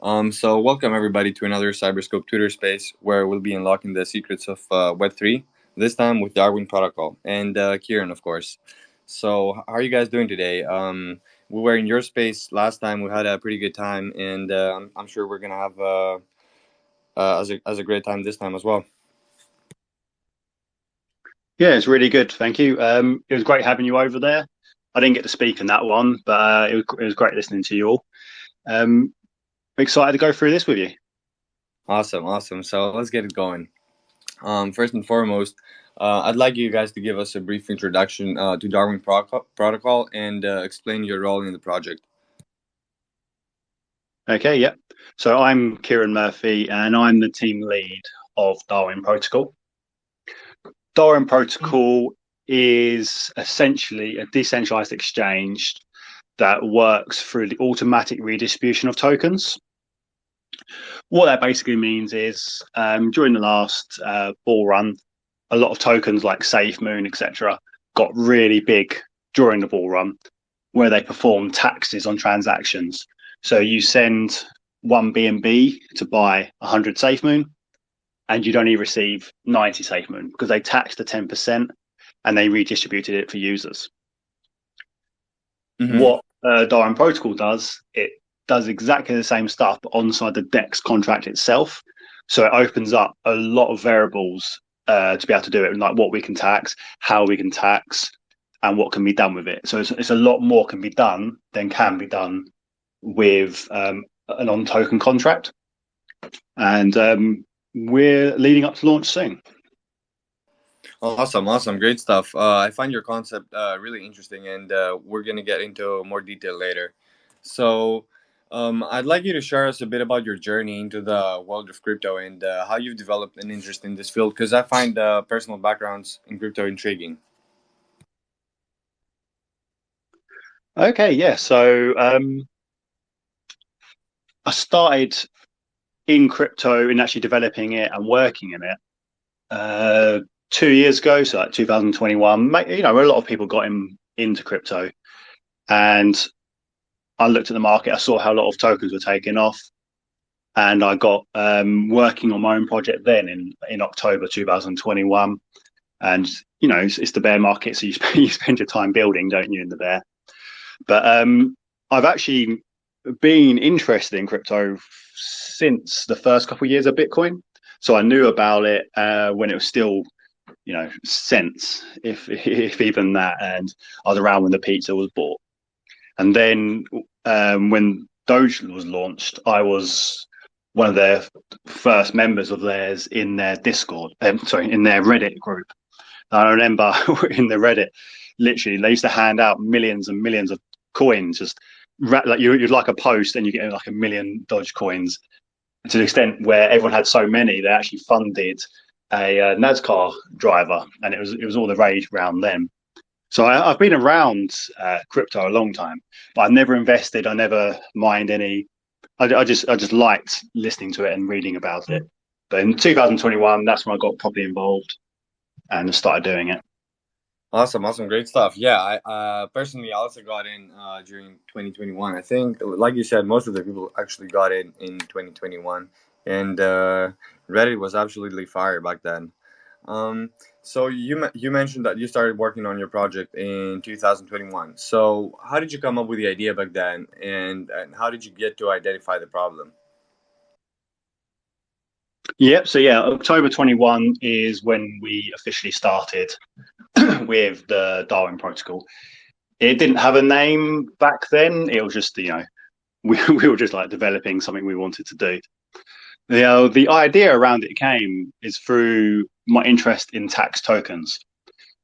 So welcome everybody to another Cyberscope Twitter space where we'll be unlocking the secrets of Web3. This time with Darwin Protocol and Kieran, of course. So how are you guys doing today? We were in your space last time. We had a pretty good time, and I'm sure we're gonna have as a great time this time as well. Yeah, it's really good. Thank you. It was great having you over there. I didn't get to speak in that one, but it was great listening to you all. I'm excited to go through this with you. Awesome, awesome. So let's get it going. First and foremost, I'd like you guys to give us a brief introduction to Darwin Protocol and explain your role in the project. Okay, yeah. So I'm Kieran Murphy, and I'm the team lead of Darwin Protocol. Darwin Protocol is essentially a decentralized exchange that works through the automatic redistribution of tokens. What that basically means is during the last bull run, a lot of tokens like SafeMoon, etc., got really big during the bull run, where they perform taxes on transactions. So you send one BNB to buy 100 SafeMoon, and you'd only receive 90 SafeMoon because they taxed the 10% and they redistributed it for users. Mm-hmm. What Darwin Protocol does, it does exactly the same stuff but onside the DEX contract itself. So it opens up a lot of variables to be able to do it, like what we can tax, how we can tax, and what can be done with it. So it's a lot more can be done than can be done with an on-token contract. And we're leading up to launch soon. Awesome, awesome, great stuff. I find your concept really interesting, and we're gonna get into more detail later. So, I'd like you to share us a bit about your journey into the world of crypto and how you've developed an interest in this field, because I find personal backgrounds in crypto intriguing. Okay, yeah. So I started in crypto and actually developing it and working in it 2 years ago, so like 2021. You know, a lot of people got into crypto, and I looked at the market. I saw how a lot of tokens were taking off, and I got working on my own project then in October 2021. And you know, it's the bear market, so you spend your time building, don't you, in the bear? But I've actually been interested in crypto since the first couple of years of Bitcoin. So I knew about it when it was still, you know, cents, if even that. And I was around when the pizza was bought. And then when Doge was launched, I was one of their first members of theirs in their Discord, sorry, in their Reddit group. And I remember in the Reddit, literally, they used to hand out millions and millions of coins, just like you'd like a post and you get like a million Doge coins to the extent where everyone had so many, they actually funded a NASCAR driver, and it was all the rage around them. So I've been around crypto a long time, but I've never invested. I never mined any. I just liked listening to it and reading about it. But in 2021, that's when I got properly involved and started doing it. Awesome, awesome, great stuff. Yeah, I personally also got in during 2021. I think, like you said, most of the people actually got in 2021, and Reddit was absolutely fire back then. Um, so you mentioned that you started working on your project in 2021. So how did you come up with the idea back then, and how did you get to identify the problem? Yep. So yeah, October 21 is when we officially started with the Darwin Protocol. It didn't have a name back then. It was just, you know, we were just like developing something we wanted to do. The idea around it came is through my interest in tax tokens.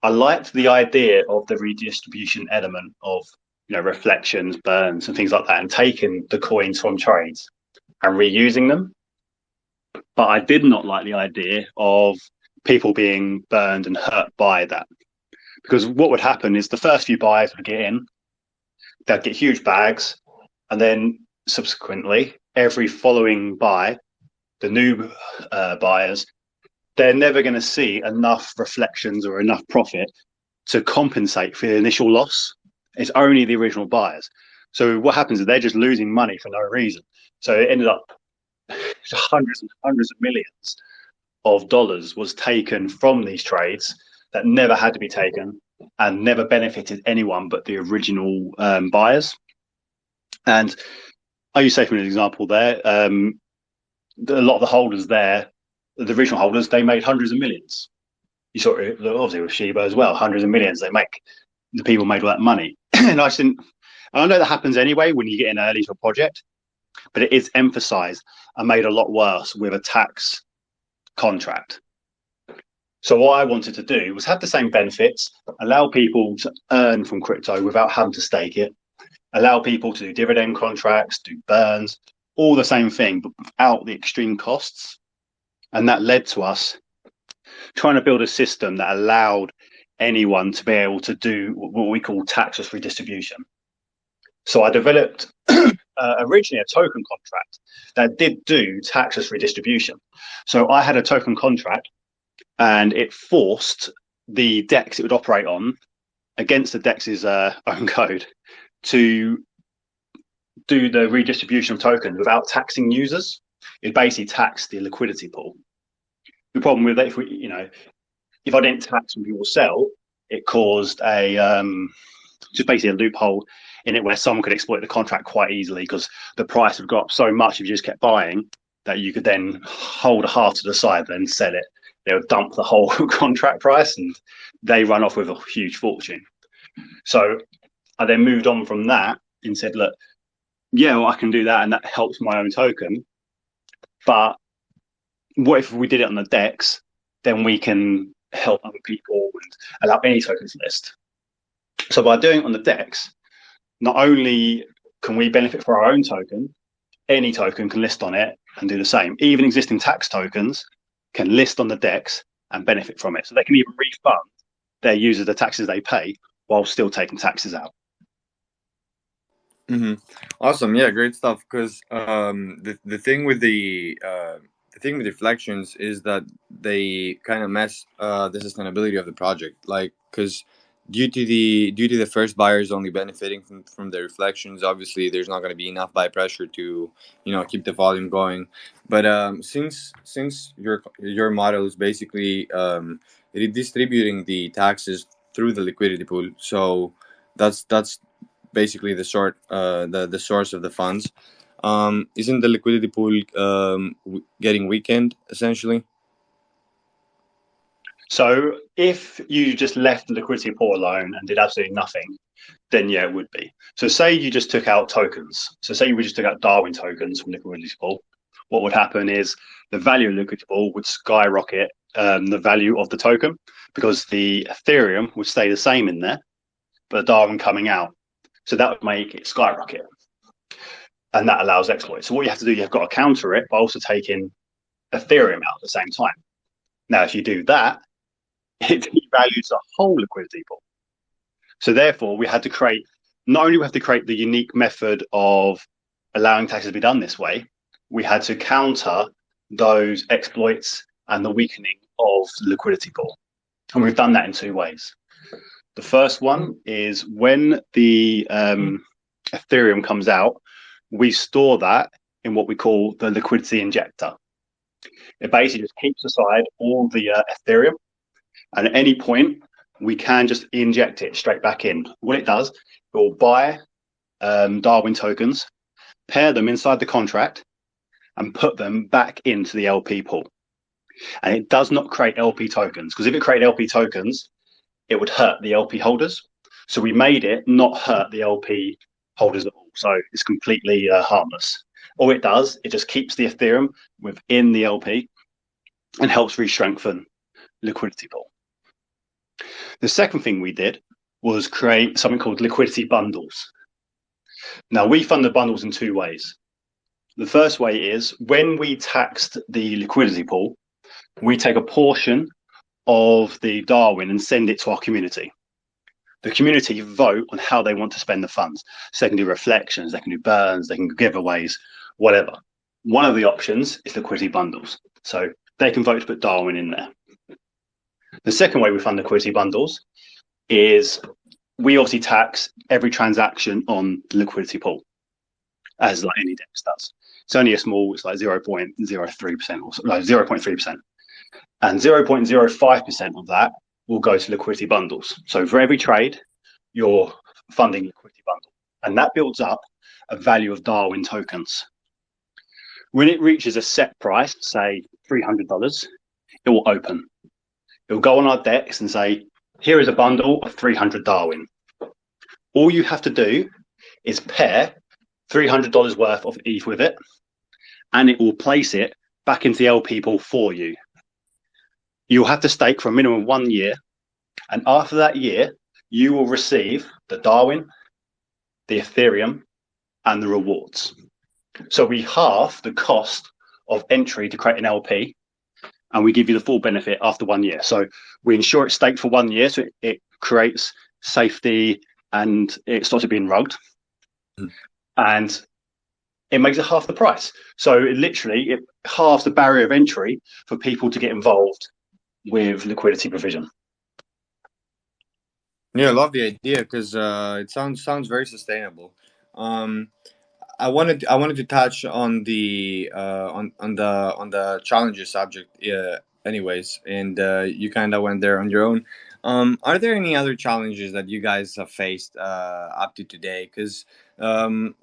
I liked the idea of the redistribution element of, you know, reflections, burns, and things like that, and taking the coins from trades and reusing them. But I did not like the idea of people being burned and hurt by that. Because what would happen is the first few buyers would get in, they'd get huge bags, and then subsequently, every following buy, the new buyers, they're never going to see enough reflections or enough profit to compensate for the initial loss. It's only the original buyers. So what happens is they're just losing money for no reason. So it ended up hundreds and hundreds of millions of dollars was taken from these trades that never had to be taken and never benefited anyone but the original buyers. And I use Safe as an example there. A lot of the holders there, the original holders, they made hundreds of millions. You saw it obviously with Shiba as well, hundreds of millions they make. The people made all that money. And I know that happens anyway when you get in early to a project, but it is emphasized and made a lot worse with a tax contract. So what I wanted to do was have the same benefits, allow people to earn from crypto without having to stake it, allow people to do dividend contracts, do burns, all the same thing, but without the extreme costs. And that led to us trying to build a system that allowed anyone to be able to do what we call taxless redistribution. So I developed originally a token contract that did do taxless redistribution. So I had a token contract and it forced the DEX it would operate on against the DEX's own code to do the redistribution of tokens without taxing users. It basically taxed the liquidity pool. The problem with that, if I didn't tax when people sell, it caused just basically a loophole in it where someone could exploit the contract quite easily because the price would go up so much if you just kept buying that you could then hold a half to the side, then sell it. They would dump the whole contract price and they run off with a huge fortune. So I then moved on from that and said, look, yeah, well, I can do that and that helps my own token. But what if we did it on the DEX? Then we can help other people and allow any tokens to list. So by doing it on the DEX, not only can we benefit for our own token, any token can list on it and do the same. Even existing tax tokens can list on the DEX and benefit from it. So they can even refund their users the taxes they pay while still taking taxes out. Mm-hmm. Awesome. Yeah, great stuff. Because the thing with the thing with reflections is that they kind of mess the sustainability of the project. Like, because due to the first buyers only benefiting from the reflections, obviously there's not going to be enough buy pressure to keep the volume going. But since your model is basically redistributing the taxes through the liquidity pool, so that's basically the source of the funds. Isn't the liquidity pool getting weakened essentially? So if you just left the liquidity pool alone and did absolutely nothing, then yeah, it would be. So say you just took out tokens. So say we just took out Darwin tokens from liquidity pool. What would happen is the value of the liquidity pool would skyrocket the value of the token because the Ethereum would stay the same in there, but Darwin coming out. So that would make it skyrocket. And that allows exploits. So what you have to do, you've got to counter it by also taking Ethereum out at the same time. Now, if you do that, it devalues the whole liquidity pool. So therefore, we had to create, not only we have to create the unique method of allowing taxes to be done this way, we had to counter those exploits and the weakening of the liquidity pool. And we've done that in two ways. The first one is when the Ethereum comes out, we store that in what we call the liquidity injector. It basically just keeps aside all the Ethereum, and at any point, we can just inject it straight back in. What it does, it will buy Darwin tokens, pair them inside the contract, and put them back into the LP pool. And it does not create LP tokens, because if it created LP tokens, it would hurt the LP holders. So we made it not hurt the LP holders at all. So it's completely harmless. All it does, it just keeps the Ethereum within the LP and helps re-strengthen liquidity pool. The second thing we did was create something called liquidity bundles. Now, we fund the bundles in two ways. The first way is when we taxed the liquidity pool, we take a portion of the Darwin and send it to our community. The community vote on how they want to spend the funds. So they can do reflections, they can do burns, they can do giveaways, whatever. One of the options is liquidity bundles. So they can vote to put Darwin in there. The second way we fund liquidity bundles is we obviously tax every transaction on the liquidity pool, as like any DEX does. It's only a small, it's like 0.03% or no, 0.3%. And 0.05% of that will go to liquidity bundles. So for every trade, you're funding liquidity bundle. And that builds up a value of Darwin tokens. When it reaches a set price, say $300, it will open. It will go on our DEX and say, here is a bundle of 300 Darwin. All you have to do is pair $300 worth of ETH with it, and it will place it back into the LP pool for you. You'll have to stake for a minimum of 1 year, and after that year, you will receive the Darwin, the Ethereum, and the rewards. So we halve the cost of entry to create an LP, and we give you the full benefit after 1 year. So we ensure it's staked for 1 year, so it creates safety and it stops it being rugged. And it makes it half the price. So it halves the barrier of entry for people to get involved with liquidity provision. Yeah, I love the idea because it sounds very sustainable. Um, I wanted to touch on the on the challenges subject, anyways, and you kind of went there on your own. Are there any other challenges that you guys have faced up to today? Because from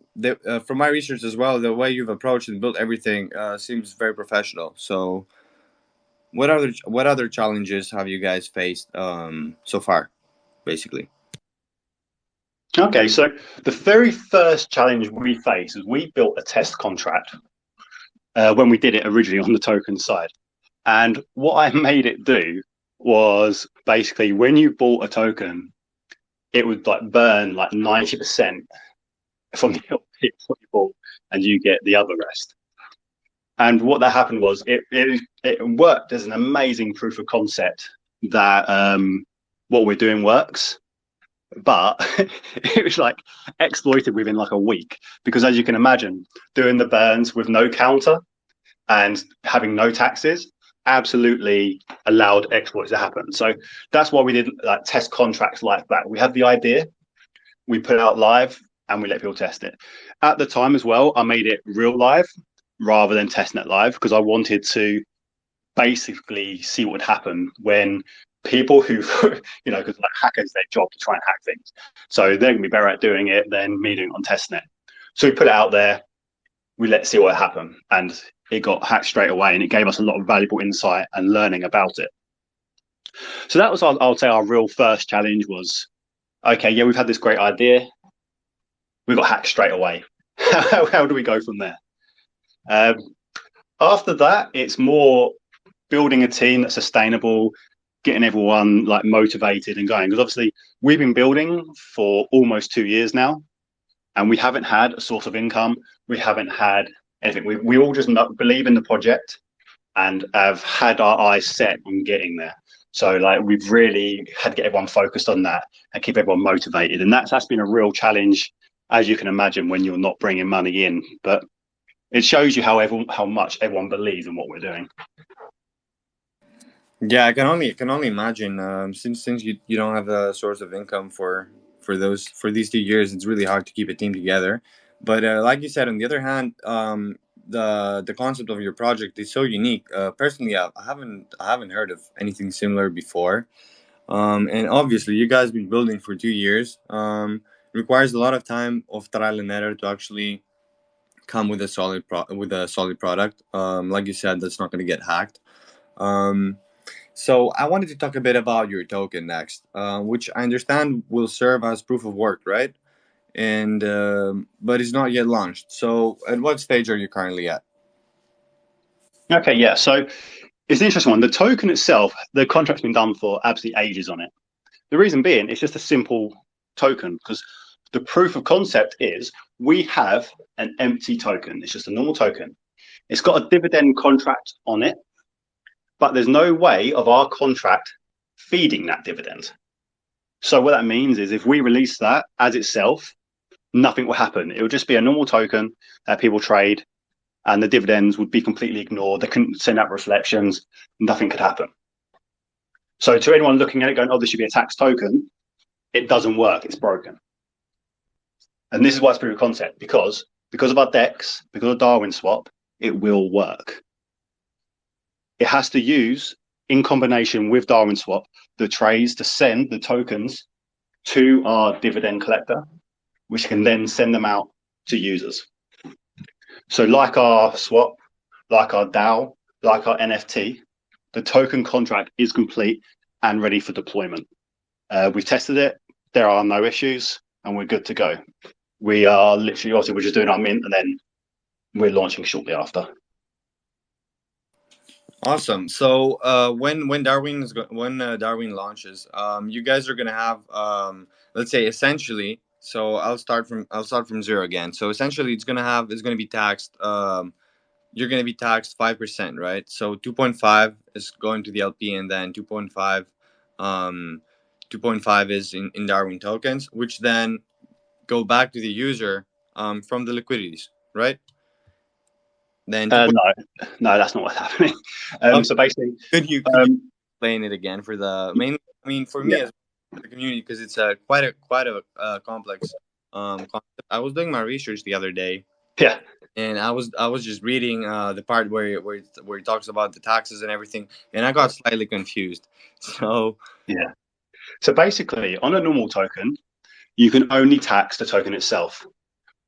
my research as well, the way you've approached and built everything seems very professional. So, what other challenges have you guys faced so far, basically? Okay, so the very first challenge we faced is we built a test contract when we did it originally on the token side. And what I made it do was basically when you bought a token, it would like burn like 90% from the LP what you bought, and you get the other rest. And what that happened was it worked as an amazing proof of concept that what we're doing works, but it was like exploited within like a week, because as you can imagine, doing the burns with no counter and having no taxes absolutely allowed exploits to happen. So that's why we did like test contracts like that. We had the idea, we put it out live, and we let people test it. At the time as well, I made it real live rather than testnet live, because I wanted to basically see what would happen when people who, because like hackers, their job to try and hack things. So they're going to be better at doing it than me doing it on testnet. So we put it out there, we let's see what happened. And it got hacked straight away, and it gave us a lot of valuable insight and learning about it. So that was, I'll say, our real first challenge was, okay, yeah, we've had this great idea. We got hacked straight away. How do we go from there? After that, it's more building a team that's sustainable, getting everyone like motivated and going. Because obviously we've been building for almost 2 years now, and we haven't had a source of income. We haven't had anything. We all just believe in the project and have had our eyes set on getting there. So like we've really had to get everyone focused on that and keep everyone motivated. And that's been a real challenge, as you can imagine, when you're not bringing money in. But it shows you how much everyone believes in what we're doing. Yeah, I can only imagine. Since you don't have a source of income for these 2 years, it's really hard to keep a team together. But like you said, on the other hand, the concept of your project is so unique. Personally, I haven't heard of anything similar before. And obviously, you guys been building for 2 years. Requires a lot of time of trial and error to actually come with a solid product. Like you said, that's not going to get hacked. Um, so I wanted to talk a bit about your token next, which I understand will serve as proof of work, right? And but it's not yet launched. So at what stage are you currently at? Okay, yeah. So it's an interesting one. The token itself, the contract's been done for absolutely ages on it. The reason being, it's just a simple token, because the proof of concept is we have an empty token. It's just a normal token. It's got a dividend contract on it, but there's no way of our contract feeding that dividend. So what that means is if we release that as itself, nothing will happen. It will just be a normal token that people trade, and the dividends would be completely ignored. They couldn't send out reflections. Nothing could happen. So to anyone looking at it going, oh, this should be a tax token, it doesn't work. It's broken. And this is why it's proof of concept, because because of our DEX, because of Darwin swap, it will work. It has to use, in combination with Darwin swap, the trades to send the tokens to our dividend collector, which can then send them out to users. So like our swap, like our DAO, like our NFT, the token contract is complete and ready for deployment. We've tested it. There are no issues and we're good to go. We are literally, obviously, we're just doing our mint and then we're launching shortly after. Awesome. So when Darwin launches, you guys are gonna have let's say essentially. So I'll start from zero again. So essentially, it's gonna be taxed. You're gonna be taxed 5%, right? So 2.5 is going to the LP, and then 2.5 is in Darwin tokens, which then go back to the user from the liquidities, right? Then No, that's not what's happening. Okay. So basically, Could you explain it again for the main? I mean, for me yeah. as the community, because it's quite a complex concept. I was doing my research the other day, Yeah. and I was just reading the part where it talks about the taxes and everything, and I got slightly confused. So Yeah. So basically, on a normal token, you can only tax the token itself.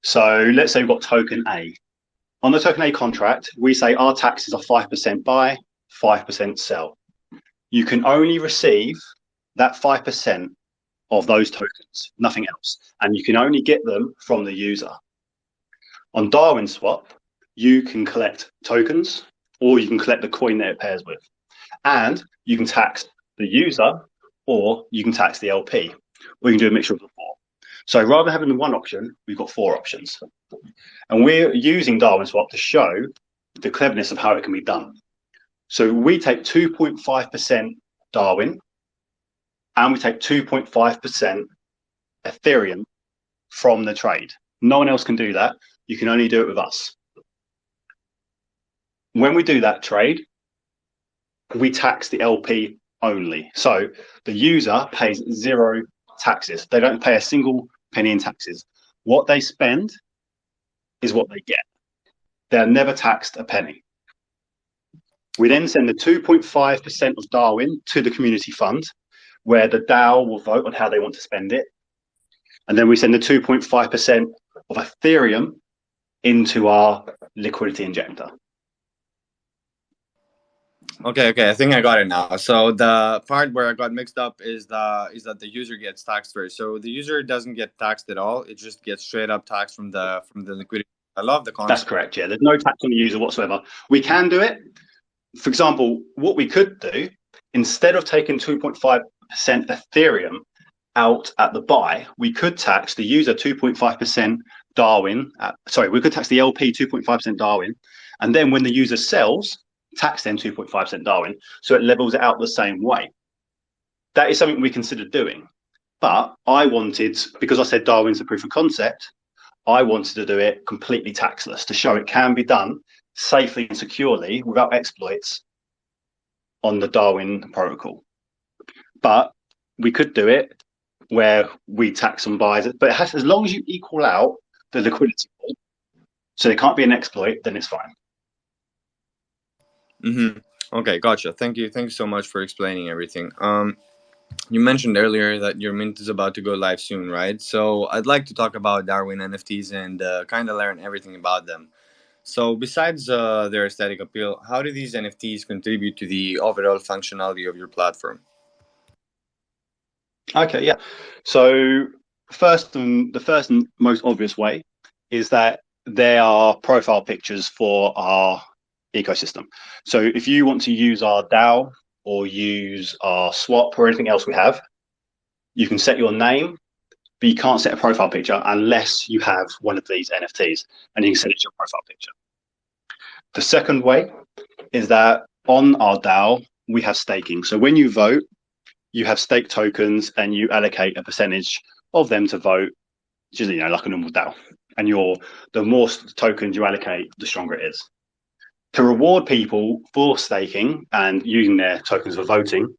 So let's say we've got token A. On the token A contract, we say our taxes are 5% buy, 5% sell. You can only receive that 5% of those tokens, nothing else. And you can only get them from the user. On Darwin Swap, you can collect tokens or you can collect the coin that it pairs with. And you can tax the user or you can tax the LP. Or you can do a mixture of the four. So rather than having one option, we've got four options. And we're using Darwin Swap to show the cleverness of how it can be done. So we take 2.5% Darwin and we take 2.5% Ethereum from the trade. No one else can do that. You can only do it with us. When we do that trade, we tax the LP only. So the user pays zero taxes. They don't pay a single penny in taxes. What they spend is what they get. They're never taxed a penny. We then send the 2.5% of Darwin to the community fund, where the DAO will vote on how they want to spend it. And then we send the 2.5% of Ethereum into our liquidity injector. okay, I think I got it now. So the part where I got mixed up is that the user gets taxed first. So the user doesn't get taxed at all. It just gets straight up taxed from the liquidity. I love the concept. That's correct. Yeah, there's no tax on the user whatsoever. We can do it. For example, what we could do, instead of taking 2.5% Ethereum out at the buy, we could tax the user 2.5% Darwin. We could tax the LP 2.5% Darwin. And then when the user sells, tax them 2.5% Darwin. So it levels it out the same way. That is something we considered doing. But I wanted, because I said Darwin's a proof of concept, I wanted to do it completely taxless to show it can be done safely and securely without exploits on the Darwin protocol. But we could do it where we tax some buys, but it has, as long as you equal out the liquidity pool, so there can't be an exploit, then it's fine. Mm-hmm. Okay, gotcha. Thank you so much for explaining everything. You mentioned earlier that your mint is about to go live soon, right? So I'd like to talk about Darwin NFTs and kind of learn everything about them. So besides their aesthetic appeal, how do these NFTs contribute to the overall functionality of your platform? Okay, yeah. So the first and most obvious way is that they are profile pictures for our ecosystem. So if you want to use our DAO or use our swap or anything else we have, you can set your name, but you can't set a profile picture unless you have one of these NFTs, and you can set it to your profile picture. The second way is that on our DAO, we have staking. So when you vote, you have stake tokens and you allocate a percentage of them to vote, which is, like a normal DAO. And the more tokens you allocate, the stronger it is. To reward people for staking and using their tokens for voting,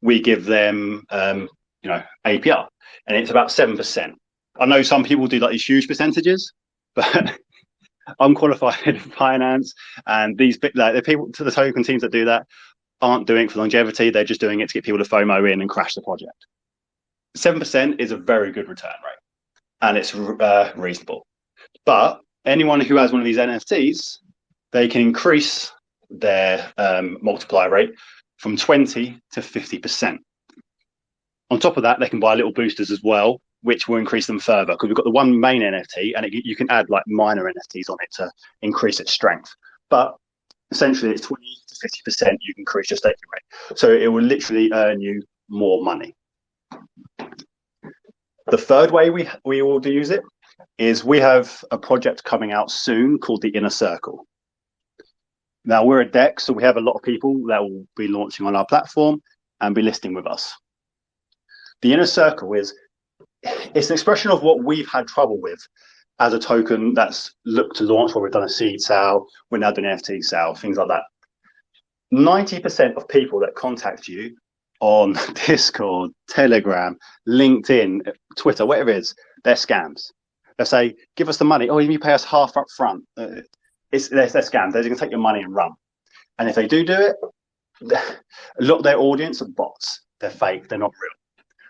we give them, APR, and it's about 7%. I know some people do like these huge percentages, but I'm qualified in finance, and these like the people to the token teams that do that aren't doing it for longevity. They're just doing it to get people to FOMO in and crash the project. 7% is a very good return rate, and it's reasonable. But anyone who has one of these NFTs, they can increase their multiplier rate from 20 to 50%. On top of that, they can buy little boosters as well, which will increase them further, because we've got the one main NFT, and you can add like minor NFTs on it to increase its strength. But essentially, it's 20 to 50% you can increase your staking rate. So it will literally earn you more money. The third way we will use it is we have a project coming out soon called the Inner Circle. Now, we're a DEX, so we have a lot of people that will be launching on our platform and be listing with us. The Inner Circle it's an expression of what we've had trouble with as a token that's looked to launch, where we've done a seed sale, we're now doing an NFT sale, things like that. 90% of people that contact you on Discord, Telegram, LinkedIn, Twitter, whatever it is, they're scams. They say, give us the money. Oh, you pay us half up front. They're scams. They're going to take your money and run. And if they do it, a lot of their audience are bots. They're fake. They're not real.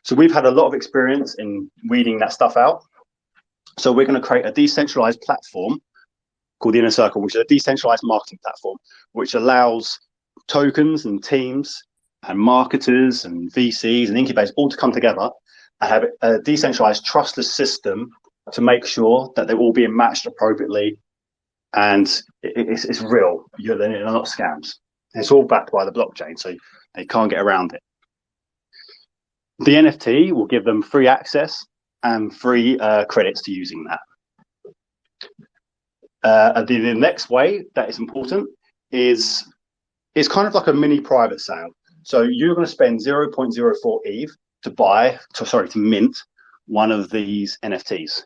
So we've had a lot of experience in weeding that stuff out. So we're going to create a decentralized platform called the Inner Circle, which is a decentralized marketing platform, which allows tokens and teams and marketers and VCs and incubators all to come together and have a decentralized, trustless system to make sure that they're all being matched appropriately, and it's real. They're not scams. It's all backed by the blockchain, so they can't get around it. The NFT will give them free access and free credits to using that. The next way that is important is it's kind of like a mini private sale. So you're going to spend 0.04 ETH to mint one of these NFTs.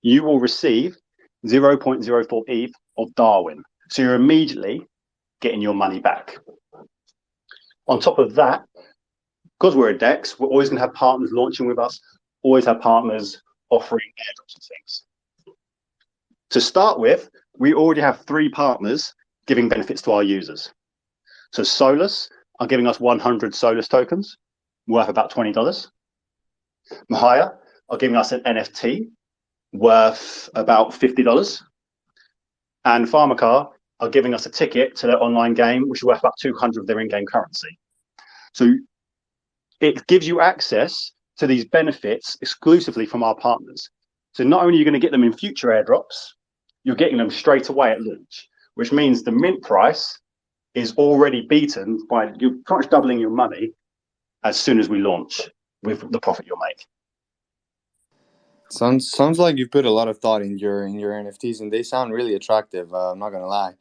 You will receive 0.04 ETH of Darwin. So you're immediately getting your money back. On top of that, because we're a DEX, we're always going to have partners launching with us, always have partners offering airdrops and things. To start with, we already have 3 partners giving benefits to our users. So Solus are giving us 100 Solus tokens, worth about $20. Mahaya are giving us an NFT worth about $50. And Pharmacar are giving us a ticket to their online game, which is worth about 200 of their in-game currency. So it gives you access to these benefits exclusively from our partners. So not only are you going to get them in future airdrops, you're getting them straight away at launch, which means the mint price is already beaten by you're pretty much doubling your money as soon as we launch with the profit you'll make. Sounds like you put a lot of thought in your NFTs, and they sound really attractive. I'm not gonna lie.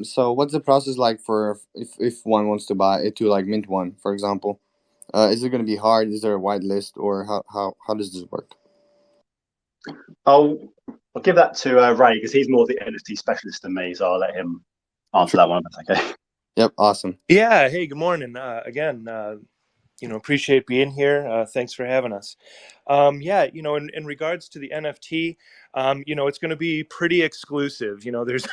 So what's the process like for if one wants to like mint one, for example? Is it gonna be hard? Is there a wide list, or how does this work? I'll give that to Ray, because he's more the NFT specialist than me, so I'll let him answer that one. If that's okay. Yep, awesome. Yeah, hey, good morning. Again, appreciate being here. Thanks for having us. In regards to the NFT, it's going to be pretty exclusive. There's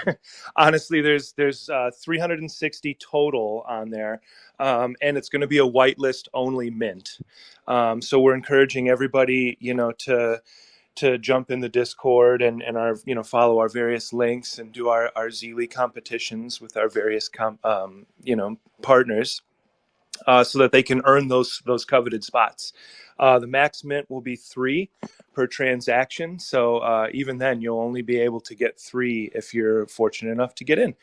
honestly, there's 360 total on there, and it's going to be a whitelist only mint. So we're encouraging everybody, to jump in the Discord and our follow our various links and do our Zeely competitions with our various partners, so that they can earn those coveted spots. The max mint will be 3 per transaction, so even then you'll only be able to get 3 if you're fortunate enough to get in.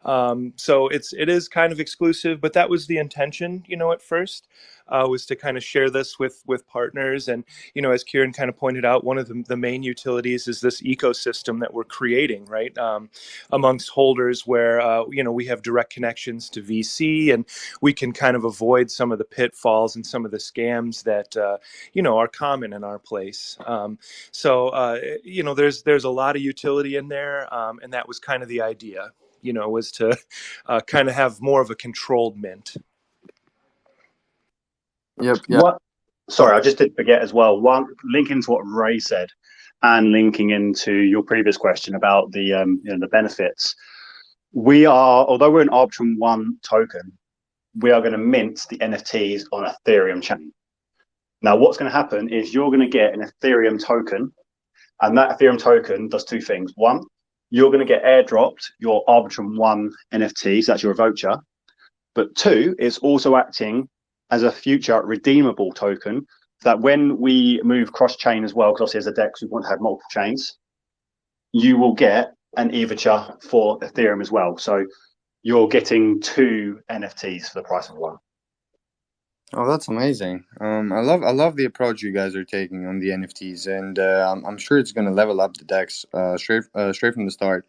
So it is kind of exclusive, but that was the intention, at first, was to kind of share this with partners. And, as Kieran kind of pointed out, one of the main utilities is this ecosystem that we're creating, right? Amongst holders where, we have direct connections to VC, and we can kind of avoid some of the pitfalls and some of the scams that, are common in our place. There's a lot of utility in there. And that was kind of the idea. Was to kind of have more of a controlled mint. Yep. Yeah. Sorry, I just did forget as well. One linking to what Ray said. and linking into your previous question about the the benefits, we are, although we're an Arbitrum One token, we are going to mint the NFTs on Ethereum chain. Now, what's going to happen is you're going to get an Ethereum token, and that Ethereum token does two things. One, you're going to get airdropped your Arbitrum One NFTs, that's your voucher. But two, it's also acting as a future redeemable token that when we move cross-chain as well, because obviously as a DEX, we want to have multiple chains, you will get an Evature for Ethereum as well. So you're getting two NFTs for the price of one. Oh, that's amazing. I love the approach you guys are taking on the NFTs, and I'm sure it's going to level up the DEX straight from the start.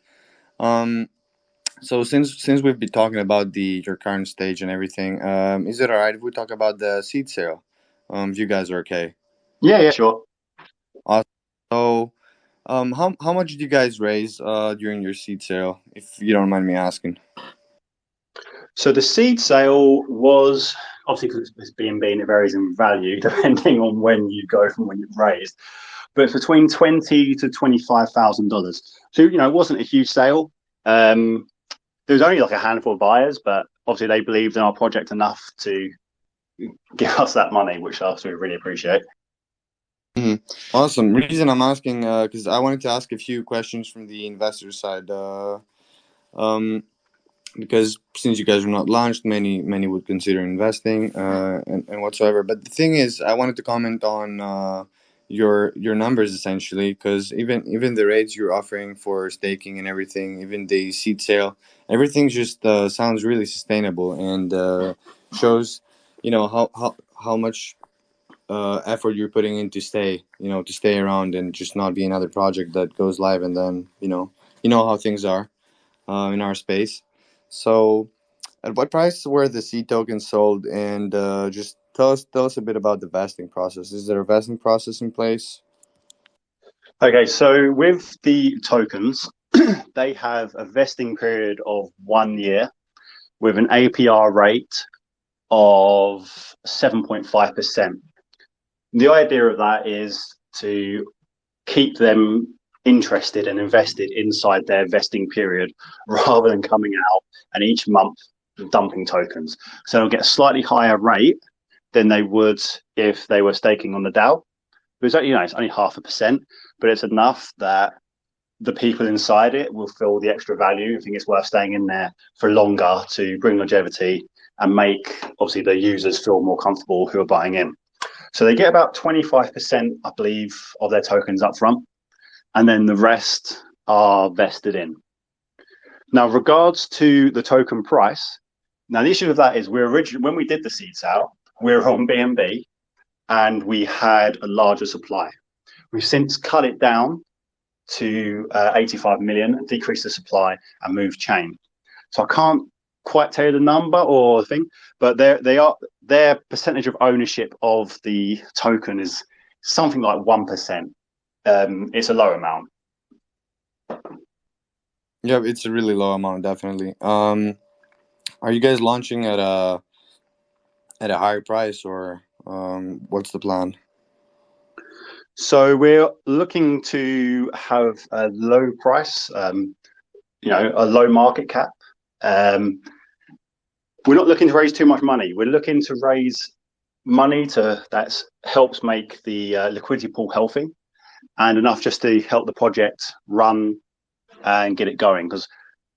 Um, so since we've been talking about your current stage and everything, is it all right if we talk about the seed sale? If you guys are okay. Yeah, sure. Awesome. So, how much did you guys raise during your seed sale, if you don't mind me asking? So the seed sale was obviously, because it's BNB and it varies in value depending on when you go from when you've raised, but it's between $20,000 to $25,000. So it wasn't a huge sale. There was only like a handful of buyers, but obviously they believed in our project enough to give us that money, which we really appreciate. Awesome. Reason I'm asking, because I wanted to ask a few questions from the investor side. Because since you guys are not launched, many would consider investing and whatsoever. But the thing is, I wanted to comment on your numbers essentially, because even the rates you're offering for staking and everything, even the seed sale, everything just sounds really sustainable and shows, how much effort you're putting in to stay around and just not be another project that goes live and then how things are in our space. So, at what price were the seed tokens sold? And just tell us a bit about the vesting process. Is there a vesting process in place? Okay, so with the tokens, they have a vesting period of 1 year with an APR rate of 7.5%. The idea of that is to keep them interested and invested inside their vesting period rather than coming out and each month dumping tokens. So they'll get a slightly higher rate than they would if they were staking on the DAO. It's only 0.5%, but it's enough that the people inside it will feel the extra value. I think it's worth staying in there for longer to bring longevity and make obviously the users feel more comfortable who are buying in. So they get about 25%, I believe, of their tokens up front, and then the rest are vested in. Now, regards to the token price, now the issue with that is when we did the seed sale, we were on BNB and we had a larger supply. We've since cut it down to 85 million and decreased the supply and moved chain. So I can't quite tell you the number or the thing, but their percentage of ownership of the token is something like 1%. It's a low amount. Yeah, it's a really low amount, definitely. Are you guys launching at a higher price, or what's the plan? So we're looking to have a low price, a low market cap. We're not looking to raise too much money. We're looking to raise money that helps make the liquidity pool healthy and enough just to help the project run and get it going. Because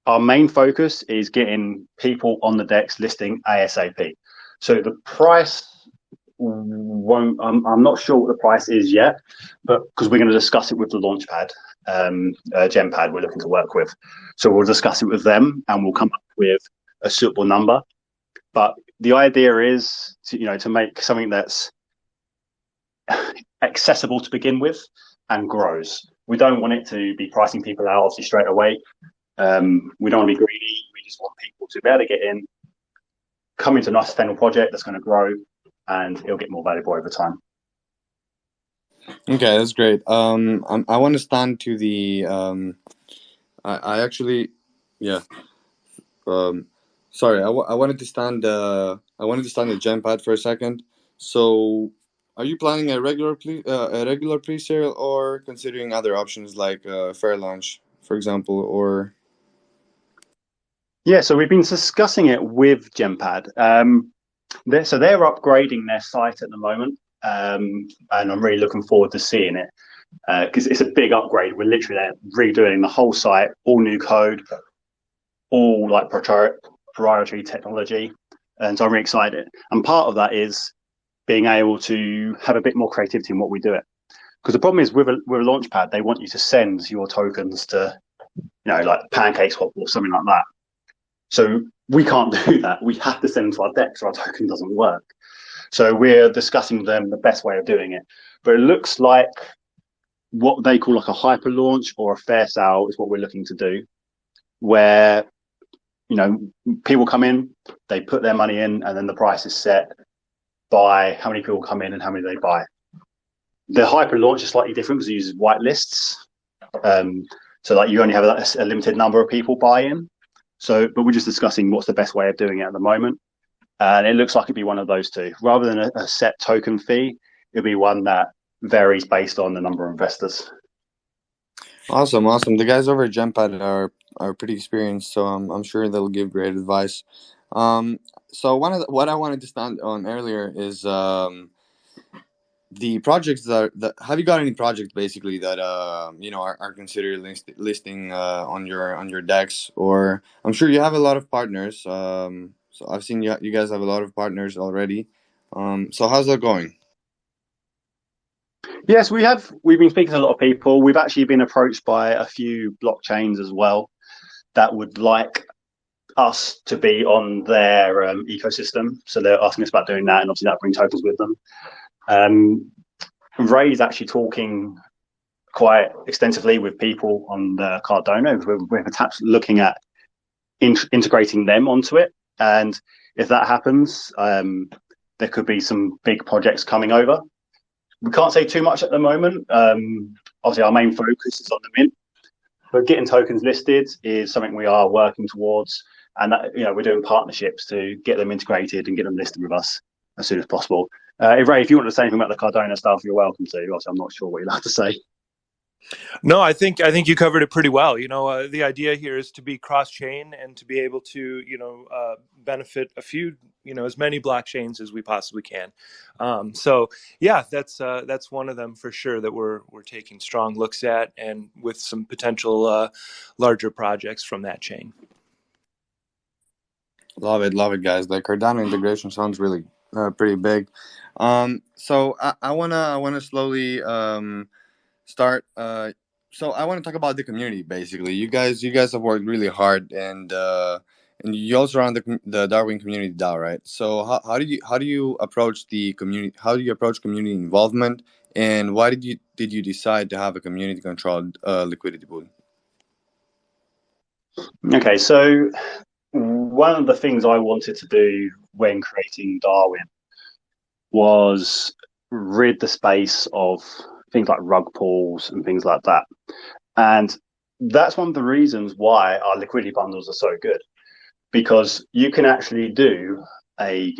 our main focus is getting people on the DEX listing ASAP. So the price won't. I'm not sure what the price is yet, but because we're going to discuss it with the Launchpad, Genpad we're looking to work with. So we'll discuss it with them and we'll come up with a suitable number. But the idea is to make something that's accessible to begin with and grows. We don't want it to be pricing people out obviously straight away. We don't want to be greedy. We just want people to be able to get in, come into a nice sustainable project that's going to grow, and it'll get more valuable over time. Okay, that's great. I want to stand to the. I actually, yeah. Sorry, I wanted to stand. I wanted to stand the Genpad for a second. So, Are you planning a regular pre-sale, or considering other options like fair launch, for example, or? Yeah, so we've been discussing it with Genpad. They're upgrading their site at the moment, and I'm really looking forward to seeing it because it's a big upgrade. We're literally redoing the whole site, all new code, all like proprietary technology, and so I'm really excited. And part of that is being able to have a bit more creativity in what we do it. Because the problem is with a launchpad, they want you to send your tokens to, like PancakeSwap or something like that. So we can't do that. We have to send them to our DEX or our token doesn't work. So we're discussing with them the best way of doing it. But it looks like what they call like a hyper launch or a fair sale is what we're looking to do, where people come in, they put their money in, and then the price is set by how many people come in and how many they buy. The hyper launch is slightly different because it uses whitelists. So like you only have a limited number of people buy in. So, but we're just discussing what's the best way of doing it at the moment. And it looks like it'd be one of those two. Rather than a set token fee, it'll be one that varies based on the number of investors. Awesome. The guys over at Genpad are pretty experienced, so I'm sure they'll give great advice. So what I wanted to stand on earlier is the projects that have you got any projects basically that are considered listing on your decks, or I'm sure you have a lot of partners. So I've seen you guys have a lot of partners already. So how's that going? Yes, we have. We've been speaking to a lot of people. We've actually been approached by a few blockchains as well that would like us to be on their ecosystem. So they're asking us about doing that, and obviously that brings tokens with them. Ray's actually talking quite extensively with people on the Cardano. We're attached looking at integrating them onto it, and if that happens, there could be some big projects coming over. We can't say too much at the moment. Obviously, our main focus is on the mint, but getting tokens listed is something we are working towards, and that, we're doing partnerships to get them integrated and get them listed with us as soon as possible. Ray, if you want to say anything about the Cardano stuff, you're welcome to. Obviously, I'm not sure what you'll have to say. No, I think you covered it pretty well. The idea here is to be cross-chain and to be able to, benefit a few, as many blockchains as we possibly can. So yeah, that's one of them for sure that we're taking strong looks at, and with some potential larger projects from that chain. Love it, guys. The Cardano integration sounds really pretty big. So I wanna slowly start. So I want to talk about the community. Basically, you guys have worked really hard, and you also run the Darwin community DAO, right? So how do you approach the community? How do you approach community involvement, and why did you decide to have a community controlled liquidity pool? Okay, so one of the things I wanted to do when creating Darwin was rid the space of things like rug pools and things like that. And that's one of the reasons why our liquidity bundles are so good, because you can actually do a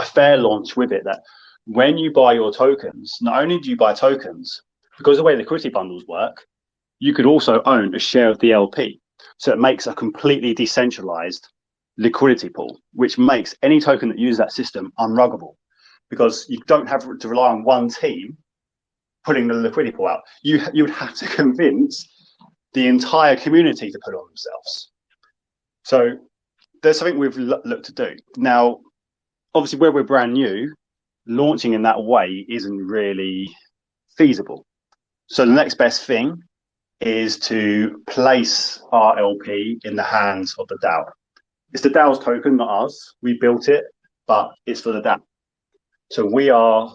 fair launch with it, that when you buy your tokens, not only do you buy tokens, because the way liquidity bundles work, you could also own a share of the LP. So it makes a completely decentralized liquidity pool, which makes any token that uses that system unruggable, because you don't have to rely on one team putting the liquidity pool out. You would have to convince the entire community to put it on themselves. So there's something we've looked to do. Now, obviously, where we're brand new, launching in that way isn't really feasible. So the next best thing is to place our LP in the hands of the DAO. It's the DAO's token, not us. We built it, but it's for the DAO. So we are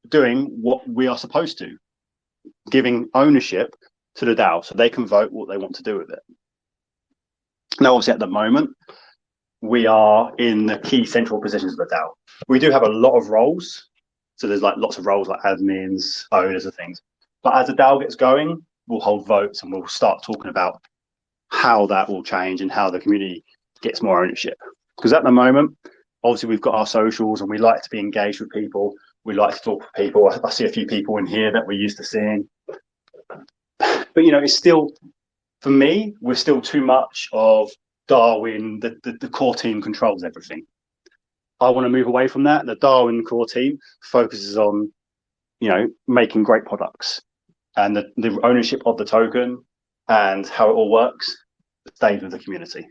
doing what we are supposed to, giving ownership to the DAO so they can vote what they want to do with it. Now, obviously, at the moment, we are in the key central positions of the DAO. We do have a lot of roles. So there's like lots of roles like admins, owners and things. But as the DAO gets going, we'll hold votes and we'll start talking about how that will change and how the community gets more ownership. Because at the moment, obviously, we've got our socials and we like to be engaged with people. We like to talk to people. I see a few people in here that we're used to seeing. But, you know, it's still, for me, we're still too much of Darwin, the core team controls everything. I want to move away from that. The Darwin core team focuses on, you know, making great products, and the ownership of the token and how it all works stays with the community.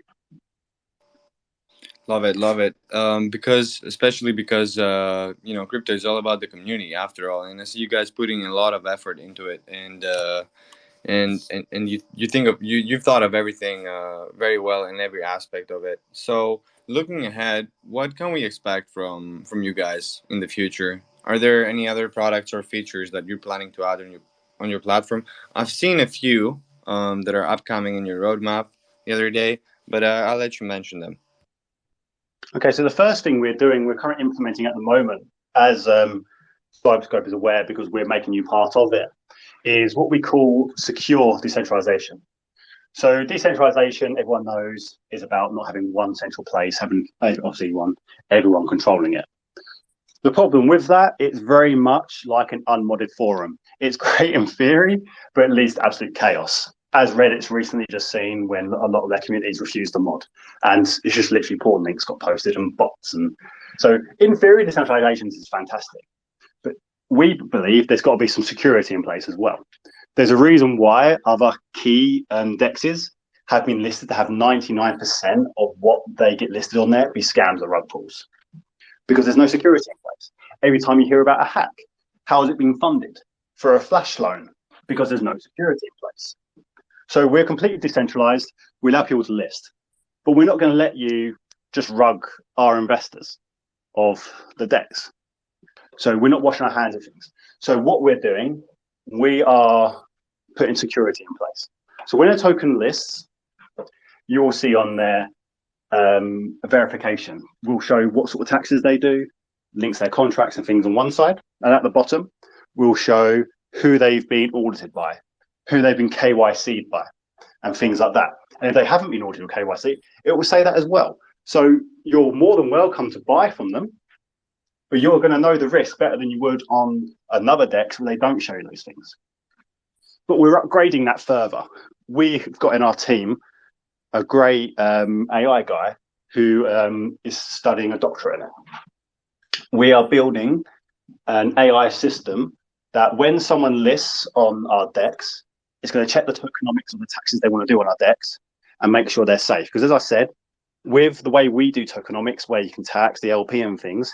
Love it. Especially because you know, crypto is all about the community after all, and I see you guys putting a lot of effort into it, and you've thought of everything very well in every aspect of it. So looking ahead, what can we expect from you guys in the future? Are there any other products or features that you're planning to add on your platform? I've seen a few that are upcoming in your roadmap the other day, but I'll let you mention them. Okay, so the first thing we're currently implementing at the moment, as Cyberscope is aware because we're making you part of it, is what we call secure decentralization. So decentralization, everyone knows, is about not having one central place, having obviously everyone controlling it. The problem with that, it's very much like an unmodded forum. It's great in theory, but it leads to absolute chaos. As Reddit's recently just seen when a lot of their communities refused to mod. And it's just literally porn links got posted and bots. And so in theory, decentralization is fantastic. But we believe there's got to be some security in place as well. There's a reason why other key dexes have been listed to have 99% of what they get listed on there be scams or rug pulls. Because there's no security in place. Every time you hear about a hack, how is it being funded? For a flash loan, because there's no security in place. So we're completely decentralized. We allow people to list, but we're not going to let you just rug our investors of the DEX. So we're not washing our hands of things. So what we're doing, we are putting security in place. So when a token lists, you will see on there a verification. We'll show what sort of taxes they do, links their contracts and things on one side. And at the bottom, we'll show who they've been audited by, who they've been KYC'd by, and things like that. And if they haven't been audited or KYC, it will say that as well. So you're more than welcome to buy from them, but you're going to know the risk better than you would on another DEX where they don't show those things. But we're upgrading that further. We've got in our team a great AI guy who is studying a doctorate in it. We are building an AI system that when someone lists on our DEX, it's going to check the tokenomics of the taxes they want to do on our DEX and make sure they're safe. Because as I said, with the way we do tokenomics, where you can tax the LP and things,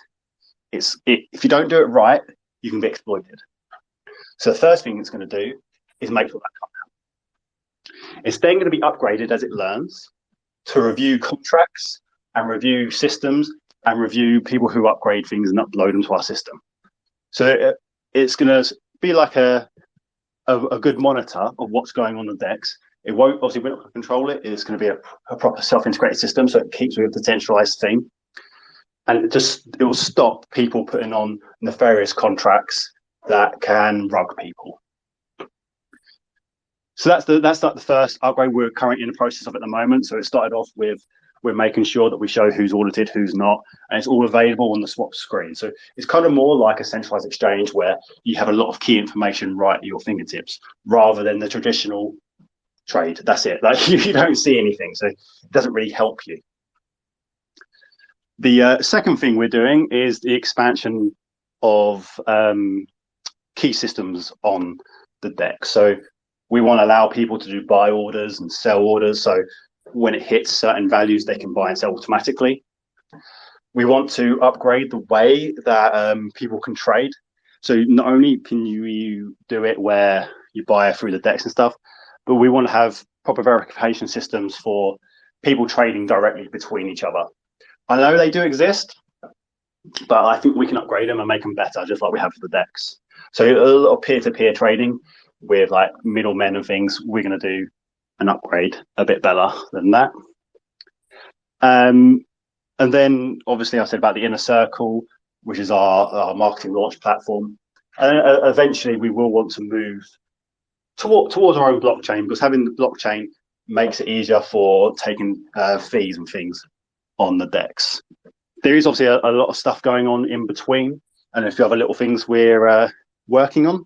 if you don't do it right, you can be exploited. So the first thing it's going to do is make sure that comes out. It's then going to be upgraded as it learns to review contracts and review systems and review people who upgrade things and upload them to our system. So it's going to be like a good monitor of what's going on the DEX. It won't, obviously, we're not going to control it. It's going to be a proper self-integrated system, so it keeps with the decentralized theme. And it will stop people putting on nefarious contracts that can rug people. So that's like the first upgrade we're currently in the process of at the moment. So it started off with we're making sure that we show who's audited, who's not, and it's all available on the swap screen. So it's kind of more like a centralized exchange where you have a lot of key information right at your fingertips, rather than the traditional trade. That's it. Like you don't see anything, so it doesn't really help you. The second thing we're doing is the expansion of key systems on the DEX. So we want to allow people to do buy orders and sell orders. So when it hits certain values, they can buy and sell automatically. We want to upgrade the way that people can trade. So not only can you do it where you buy through the DEX and stuff, but we want to have proper verification systems for people trading directly between each other. I know they do exist, but I think we can upgrade them and make them better, just like we have for the DEX. So a lot of peer-to-peer trading with like middlemen and things, we're going to do an upgrade a bit better than that. And then obviously I said about the Inner Circle, which is our marketing launch platform. And eventually we will want to move towards our own blockchain, because having the blockchain makes it easier for taking fees and things on the DEX. There is obviously a lot of stuff going on in between, and a few other little things we're working on.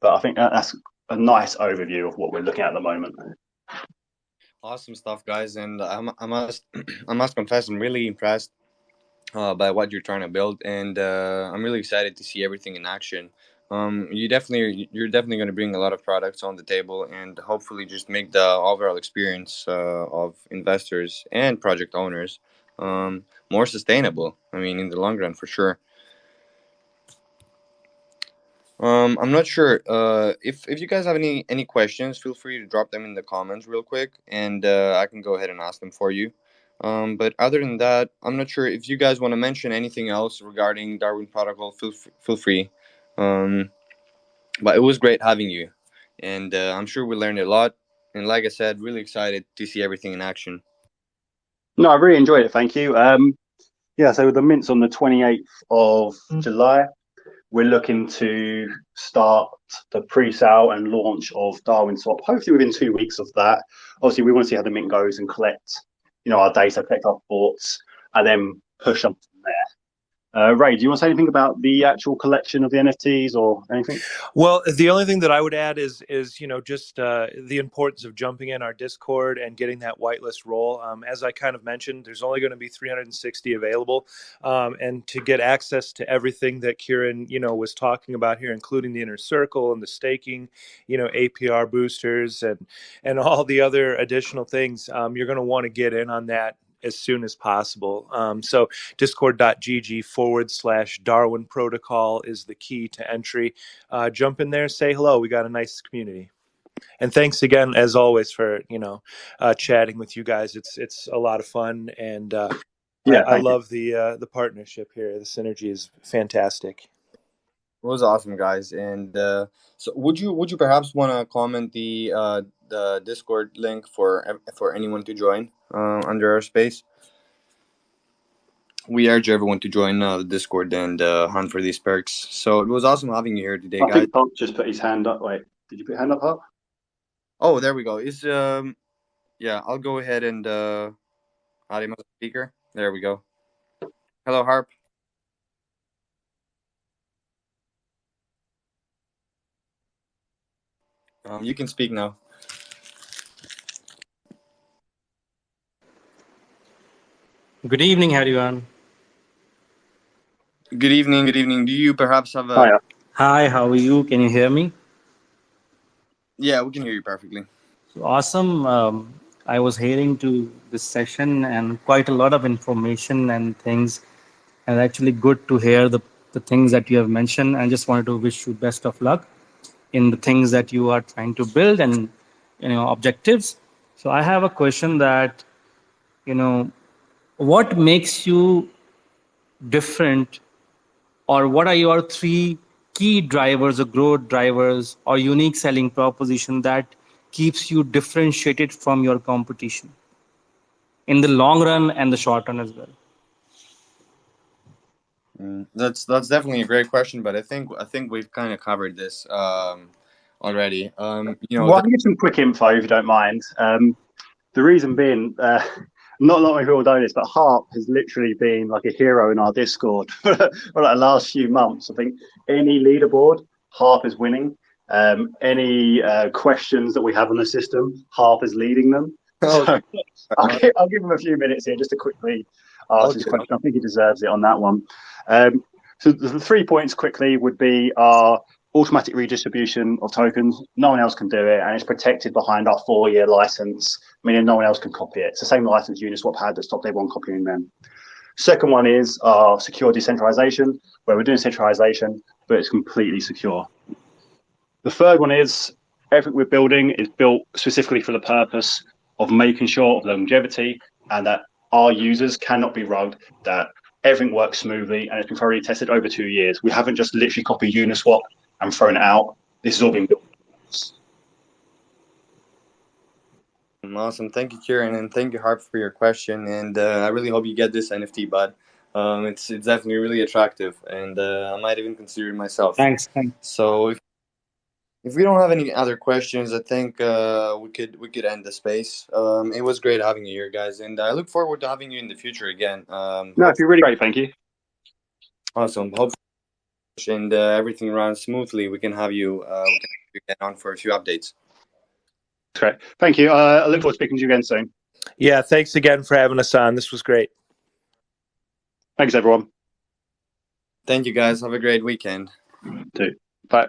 But I think that's a nice overview of what we're looking at the moment. Awesome stuff, guys, and I must I must confess I'm really impressed by what you're trying to build, and I'm really excited to see everything in action. You're definitely going to bring a lot of products on the table, and hopefully just make the overall experience of investors and project owners more sustainable. I mean, in the long run, for sure. I'm not sure. If you guys have any questions, feel free to drop them in the comments real quick, and I can go ahead and ask them for you. But other than that, I'm not sure if you guys want to mention anything else regarding Darwin Protocol. Feel free. Um, but it was great having you, and I'm sure we learned a lot. And like I said, really excited to see everything in action. No, I really enjoyed it. Thank you. Yeah, so the mint's on the 28th of July. We're looking to start the pre-sale and launch of Darwin Swap, hopefully within 2 weeks of that. Obviously, we want to see how the mint goes and collect, our data, collect our thoughts, and then push on from there. Ray, do you want to say anything about the actual collection of the NFTs or anything? Well, the only thing that I would add is just the importance of jumping in our Discord and getting that whitelist role. As I kind of mentioned, there's only going to be 360 available, and to get access to everything that Kieran was talking about here, including the inner circle and the staking, APR boosters and all the other additional things, you're going to want to get in on that as soon as possible. So discord.gg/Darwin protocol is the key to entry. Jump in there, say hello. We got a nice community. And thanks again, as always, for chatting with you guys. It's a lot of fun, and I love the partnership here. The synergy is fantastic. It was awesome, guys. And so, would you perhaps want to comment the Discord link for anyone to join under our space? We urge everyone to join the Discord and hunt for these perks. So it was awesome having you here today, guys. I think Pop just put his hand up. Wait, did you put your hand up, Pop? Oh, there we go. Yeah, I'll go ahead and add him as a speaker. There we go. Hello, Harp. You can speak now. Good evening, everyone. Good evening. Good evening. Do you perhaps have a? Hiya. Hi, how are you? Can you hear me? Yeah, we can hear you perfectly. Awesome. I was hearing to this session and quite a lot of information and things, and actually good to hear the things that you have mentioned. I just wanted to wish you best of luck in the things that you are trying to build and objectives. So I have a question that what makes you different, or what are your three key drivers or growth drivers or unique selling proposition that keeps you differentiated from your competition in the long run and the short run as well? That's definitely a great question, but I think we've kind of covered this already. Well, I'll give some quick info if you don't mind. The reason being, not a lot of people know this, but Harp has literally been like a hero in our Discord for like the last few months. I think any leaderboard, Harp is winning. Any questions that we have on the system, Harp is leading them. So I'll give him a few minutes here just to quickly ask his question. I think he deserves it on that one. So the 3 points quickly would be our automatic redistribution of tokens. No one else can do it, and it's protected behind our 4-year license, meaning no one else can copy it. It's the same license Uniswap had that stopped everyone copying them. Second one is our secure decentralization, where we're doing centralization, but it's completely secure. The third one is everything we're building is built specifically for the purpose of making sure of longevity and that our users cannot be rugged, that everything works smoothly, and it's been thoroughly tested over 2 years. We haven't just literally copied Uniswap and thrown it out. This has all been built. Awesome. Thank you, Kieran, and thank you, Harp, for your question. And I really hope you get this NFT, bud. It's definitely really attractive, and I might even consider it myself. Thanks. So if we don't have any other questions, I think we could end the space. It was great having you here, guys, and I look forward to having you in the future again. No, it'd be really great. Thank you. Awesome. and everything runs smoothly, we can have you get on for a few updates. Great. Thank you. I look forward to speaking to you again soon. Yeah, thanks again for having us on. This was great. Thanks, everyone. Thank you, guys. Have a great weekend. Too. Bye.